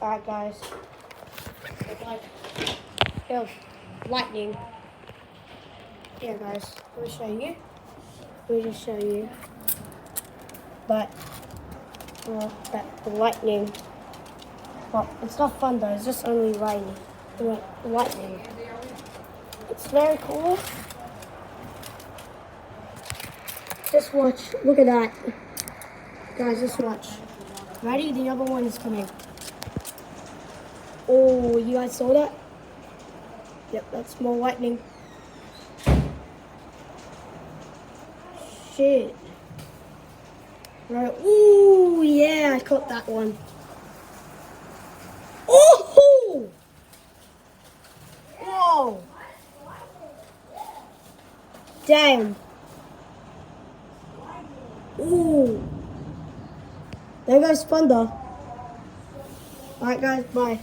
Alright guys. Yo, lightning. Yeah guys, let me show you. Let me just show you. But the lightning. Well, it's not fun though, it's just only lightning. Lightning. It's very cool. Just watch. Look at that. Guys, just watch. Ready? The other one is coming. Oh, you guys saw that? Yep, that's more lightning. Shit. Right. Ooh, yeah, I caught that one. Oh! Whoa! Damn. Ooh. There goes Thunder. Alright guys, bye.